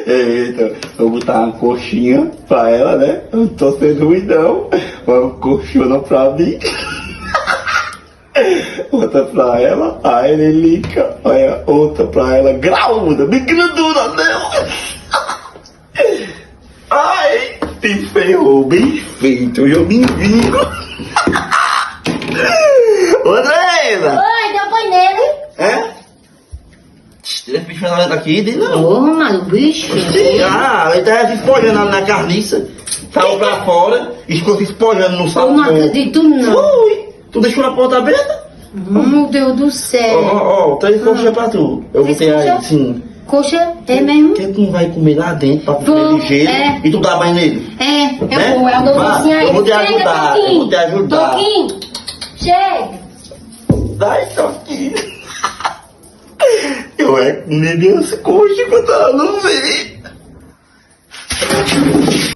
Eita, vou botar uma coxinha pra ela, né? Eu não tô sendo ruim não. Uma coxona pra mim. Outra pra ela, a Erelica. Olha, outra pra ela, graúda, bem grandona, não. Ai, me ferrou, bem feito, eu me vingo. Ô, Andresa! Oi, deu banho nele. É? Tira bicho daqui, diz não. Ô, mano, bicho. Ah, ele tá se espolhando na carniça. Saiu pra fora, e ficou se espolhando no Eu salão. não acredito, não. Ui, tu deixou a porta aberta? Meu Deus do céu. Ó, três coxas pra tu. Eu Três botei aí, coxas? sim. Coxa, é mesmo? Quer que tu não vai comer lá dentro pra Vou, comer ligeiro é. e tu dá banho nele? É, eu Né? vou, eu dou Vá, assim aí. eu vou te Chega, ajudar, Toquinho. eu vou te ajudar. Toquinho, chega. Dá isso aqui. Eu é comer minhas coxas que eu tava no meio.